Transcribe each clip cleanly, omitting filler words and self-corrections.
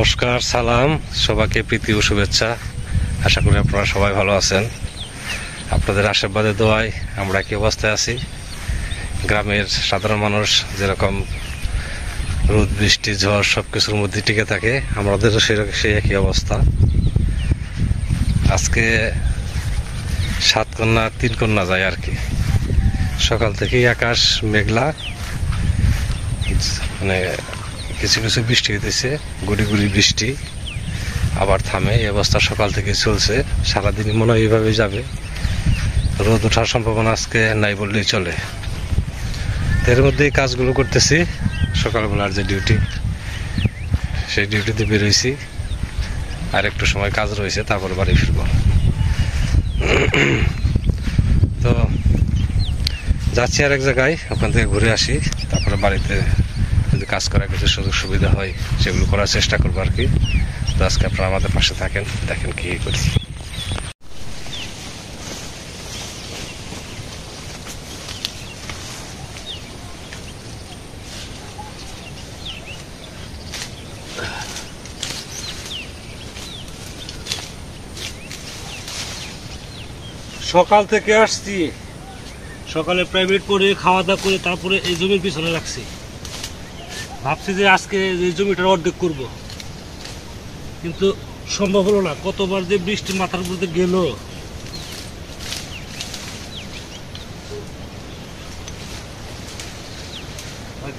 নমস্কার, সালাম সবাইকে, প্রীতি ও শুভেচ্ছা। আশা করি আপনারা সবাই ভালো আছেন। আপনাদের আশীর্বাদে দোয়ায় আমরা কি অবস্থায় আছি। গ্রামের সাধারণ মানুষ যেরকম রোদ বৃষ্টি ঝড় সব কিছুর মধ্যে টিকে থাকে, আমাদেরও সেই একই অবস্থা। আজকে 7 কন্যা 3 কন্যা যায় আর কি। সকাল থেকেই আকাশ মেঘলা, মানে কিছু কিছু বৃষ্টি হইতেছে, গুড়ি গুড়ি বৃষ্টি, আবার থামে। এই অবস্থা সকাল থেকে চলছে, সারাদিন মনে হয় এইভাবে যাবে। রোদ ওঠার সম্ভাবনা আজকে নাই বললেই চলে। এর মধ্যেই কাজগুলো করতেছি। সকালবেলার যে ডিউটি, সেই ডিউটিতে বেরোইছি। আর একটু সময় কাজ রয়েছে, তারপর বাড়ি ফিরবো। তো যাচ্ছি আর এক জায়গায়, ওখান থেকে ঘুরে আসি, তারপরে বাড়িতে যদি কাজ করার কিছু সুযোগ সুবিধা হয় সেগুলো করার চেষ্টা করবো আর কি। তো আজকে আপনারা আমাদের পাশে থাকেন, দেখেন কি করি। সকাল থেকে আসছি, সকালে প্রাইভেট করে খাওয়া দাওয়া করে তারপরে এই জমির পিছনে লাগছি। ভাবছি যে আজকে এই জমিটার অর্ধেক করব, কিন্তু সম্ভব হলো না। কতবার যে বৃষ্টি মাথার উপর দিয়ে গেল।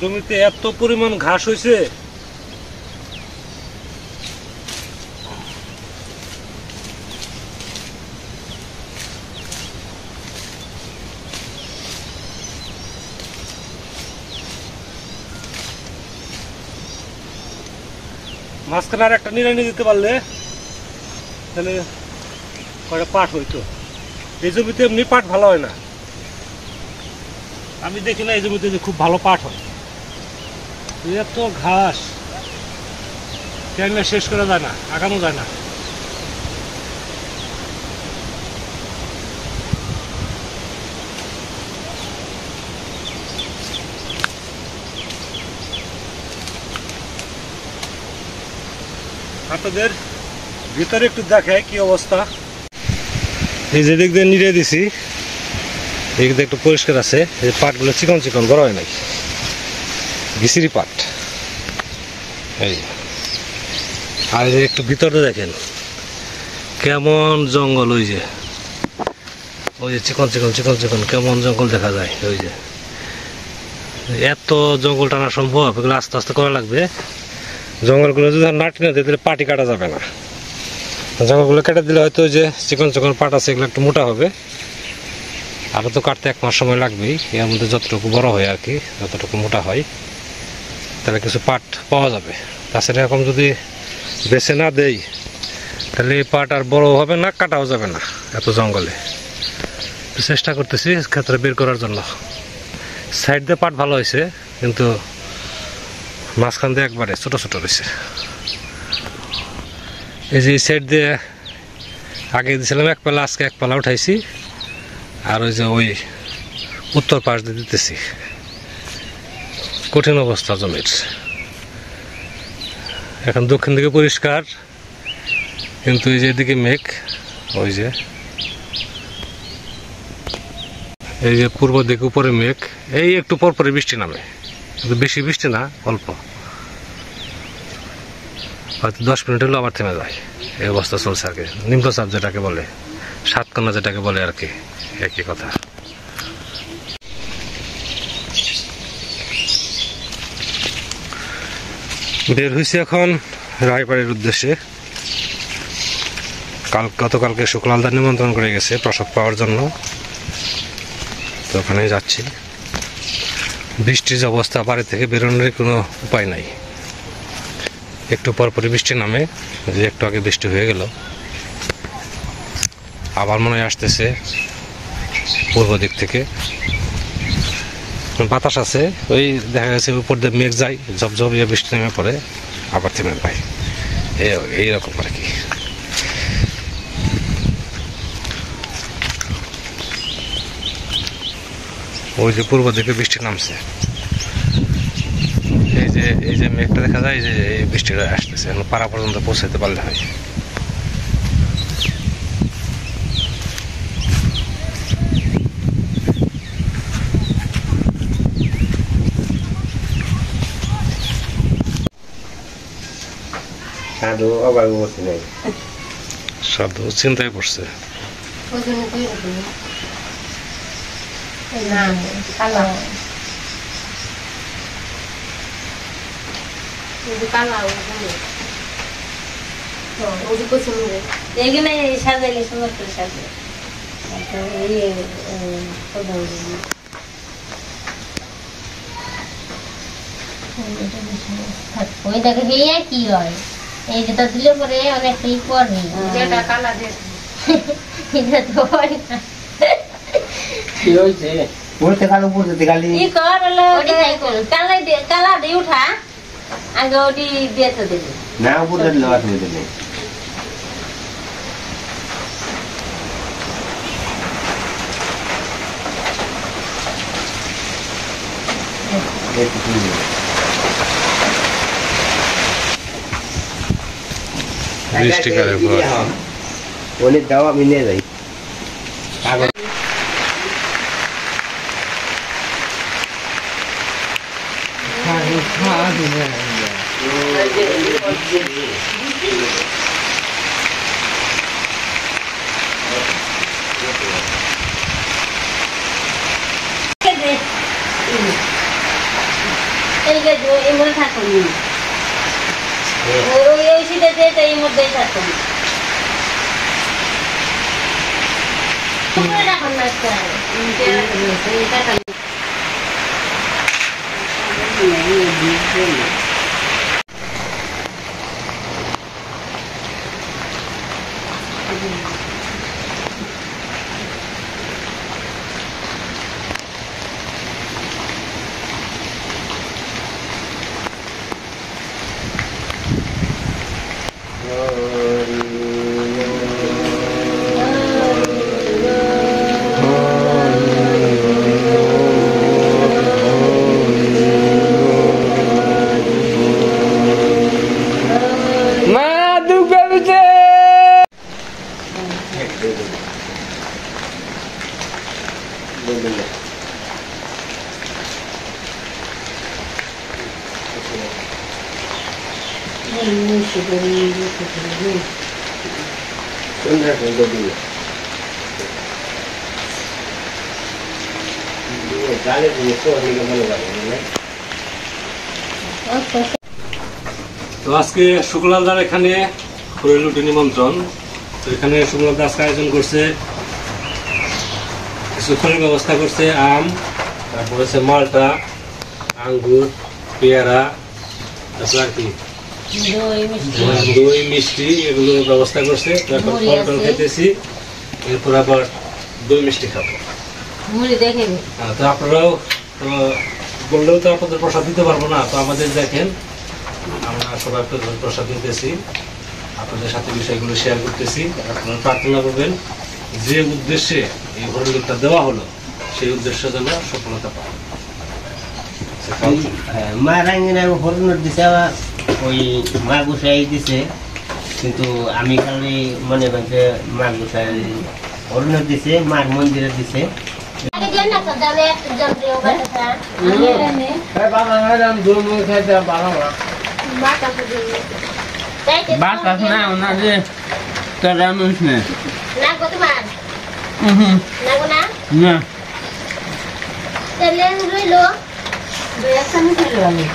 জমিতে এত পরিমাণ ঘাস হয়েছে, মাঝখানে আর একটা নিড়ানি দিতে পারলে তাহলে কয়টা পাট হইতো। এই জমিতে এমনি পাট ভালো হয় না, আমি দেখি না এই জমিতে যে খুব ভালো পাট হয়। এত ঘাস কেন শেষ করা যায় না, আগানো যায় না। আপনাদের ভিতরে একটু দেখায় কি অবস্থা। এই যে দিক দিয়ে নিড়ে দিছি, এই দিকে একটু পরিষ্কার আছে। এই পাটগুলো চিকন চিকন, বড় হয় নাই, ঘিসিরি পাট। এই আর এই যে একটু ভিতরে দেখেন কেমন জঙ্গল, ওই যে চিকন চিকন চিকন চিকন কেমন জঙ্গল দেখা যায়। ওই যে এত জঙ্গল টানা সম্ভব, এগুলো আস্তে আস্তে করা লাগবে। জঙ্গলগুলো যদি নাটি না দিলে পাটি কাটা যাবে না। জঙ্গলগুলো কেটে দিলে হয়তো যে চিকন চিকন পাট আছে এগুলো একটু মোটা হবে। আরও তো কাটতে 1 মাস সময় লাগবেই। এর মধ্যে যতটুকু বড় হয় আর কি, যতটুকু মোটা হয়, তাহলে কিছু পাট পাওয়া যাবে। তাছাড়া এরকম যদি বেছে না দেই তাহলে এই পাট আর বড় হবে না, কাটাও যাবে না এত জঙ্গলে। চেষ্টা করতেছি ক্ষেত্রে বের করার জন্য। সাইড দিয়ে পাট ভালো হয়েছে, কিন্তু মাঝখান দিয়ে একবারে ছোট ছোট রয়েছে। এই যে সাইড দিয়ে আগে দিয়েছিলাম 1 পালা, আজকে 1 পালা উঠাইছি। আর ওই যে ওই উত্তর পাশ দিয়ে দিতেছি। কঠিন অবস্থা জমির। এখন দক্ষিণ দিকে পরিষ্কার, কিন্তু এই যে এদিকে মেঘ। ওই যে এই যে পূর্ব দিকে উপরে মেঘ, এই একটু পরপরে বৃষ্টি নামে, কিন্তু বেশি বৃষ্টি না, অল্প, হয়তো 10 মিনিট হলেও আবার থেমে যায়। এই অবস্থা চলছে আর কি। নিম্নচাপ যেটাকে বলে, 7 কন্যা যেটাকে বলে আর কি, একই কথা। বের হয়েছে এখন রায়বাড়ির উদ্দেশ্যে। গতকালকে শুক্লালদার নিমন্ত্রণ করে গেছে প্রসব পাওয়ার জন্য, তো ওখানে যাচ্ছি। বৃষ্টির যে অবস্থা, বাড়ি থেকে বেরোনোর কোনো উপায় নাই। একটু পরপরই বৃষ্টি নামে, যে একটু আগে বৃষ্টি হয়ে গেল, আবার মনে হয় আসতেছে পূর্ব দিক থেকে। বাতাস আছে, ওই দেখা গেছে উপর দিয়ে মেঘ যায়, ঝপঝপিয়ে বৃষ্টি নেমে পড়ে, আবার থেমে পায়, এইরকম আর কি। ওই যে পূর্ব দিকে বৃষ্টি নামছে, এই এই যে মেঘটা দেখা যায়, যে এই বৃষ্টিটা আসতেছে, এখন পাড়া পর্যন্ত পৌঁছাতে পারলে হয়। সাধু অবাক বসে নাই, সাধু চিন্তায় পড়ছে। এখানে সাজাইলে সুন্দর করে সাজাই ওই দেখে হেয়া কি হয়, এই যেটা দিলে পরে অনেকটাই পরে যেটা কালা এটা তো হয় না। কি হয়েছে? পড়তে কালো পড়তে খালি কি কর হলো কালা কালা দিয়ে উঠা আগে ওটি দিয়ে তো দিবি না পড়তে দিলে অসুবিধা নেই। বৃষ্টিকালের পর অনেক দাওয়া মিলে যাই। এই মধ্যে থাকুন ওই শীতে এই মধ্যেই থাকুন রাখুন না তো আজকে শুক্লালদার এখানে হরিলুটি নিমন্ত্রণ। তো এখানে শুক্লালদা আজকে আয়োজন করছে, কিছু ফলের ব্যবস্থা করছে, আম, তারপর হচ্ছে মালটা, আঙ্গুর, পেয়ারা, তারপর আর কি দই মিষ্টি, এগুলো ব্যবস্থা করছে। তারপর ফল টল খেতেছি, এরপর আবার দই মিষ্টি খাবো। তো আপনারাও তো বললেও তো আপনাদের প্রসাদ দিতে পারবো না, তো আমাদের দেখেন আমরা সবাই আপনাদের প্রসাদ দিতেছি, আপনাদের সাথে বিষয়গুলো শেয়ার করতেছি। আপনারা প্রার্থনা করবেন যে উদ্দেশ্যে এই হরিলুটটা দেওয়া হলো সেই উদ্দেশ্য যেন সফলতা পায়। মা রাঙ্গিনা হরণ দিছে, ওই মা গুছাই দিছে, কিন্তু আমি খালি মনে করছে মা গুছাই হরণ দিছে, মার মন্দিরে দিছে। Batas na, una de teramos na. Nago teman. Nago na? Na. Terleng dulu. Biasa ni dulu ni.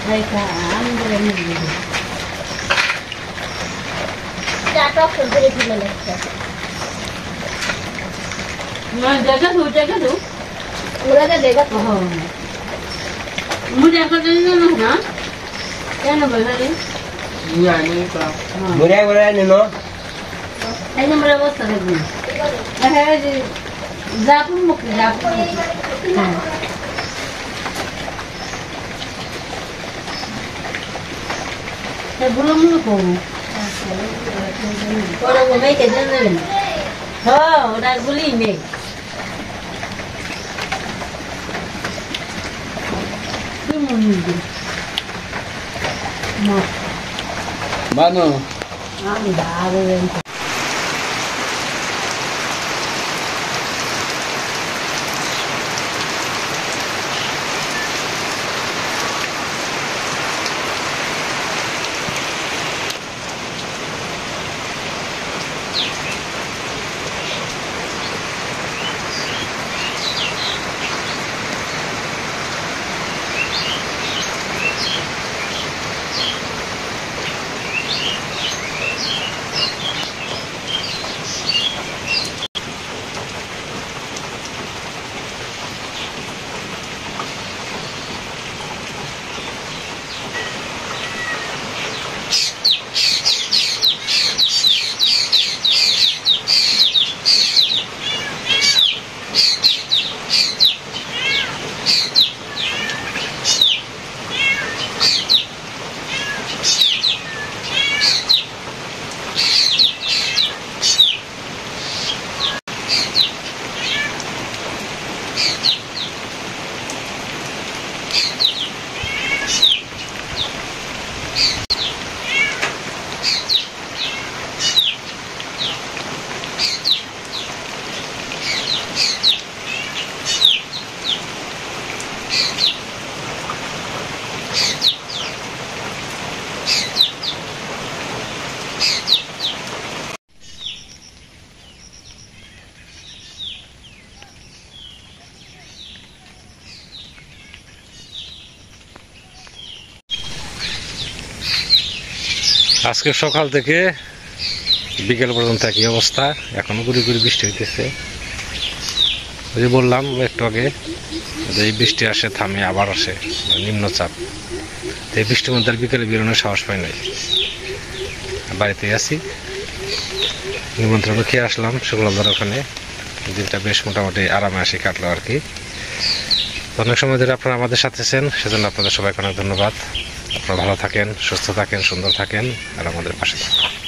Baik am dulu. Jatuh kerja di mana? Na jaga tu. Mula dah dekat. Oh. Muda ka din na. Ano ba gali? Yani ka. Murah murah ni no. Ay namra mo sa rin. Eh, zapon mo. Bulong mo ko. Orang mo may kanya na rin. Oh, nagbuli ni. Mano, আজকে সকাল থেকে বিকেল পর্যন্ত একই অবস্থা, এখনো গুড়ি গুড়ি বৃষ্টি হইতেছে। ওই যে বললাম একটু আগে যে এই বৃষ্টি আসে থামে আবার আসে, নিম্নচাপ। তো এই বৃষ্টির মধ্যে আর বিকেলে বেরোনোর সাহস পাই নাই, বাড়িতেই আছি। নিমন্ত্রণ খেয়ে আসলাম শুক্লাদার ওখানে, দিনটা বেশ মোটামুটি আরামে আসি কাটলো আর কি। অনেক সময় ধরে আপনারা আমাদের সাথে আছেন, সেজন্য আপনাদের সবাইকে অনেক ধন্যবাদ। আপনারা ভালো থাকেন, সুস্থ থাকেন, সুন্দর থাকেন আর আমাদের পাশে থাকেন।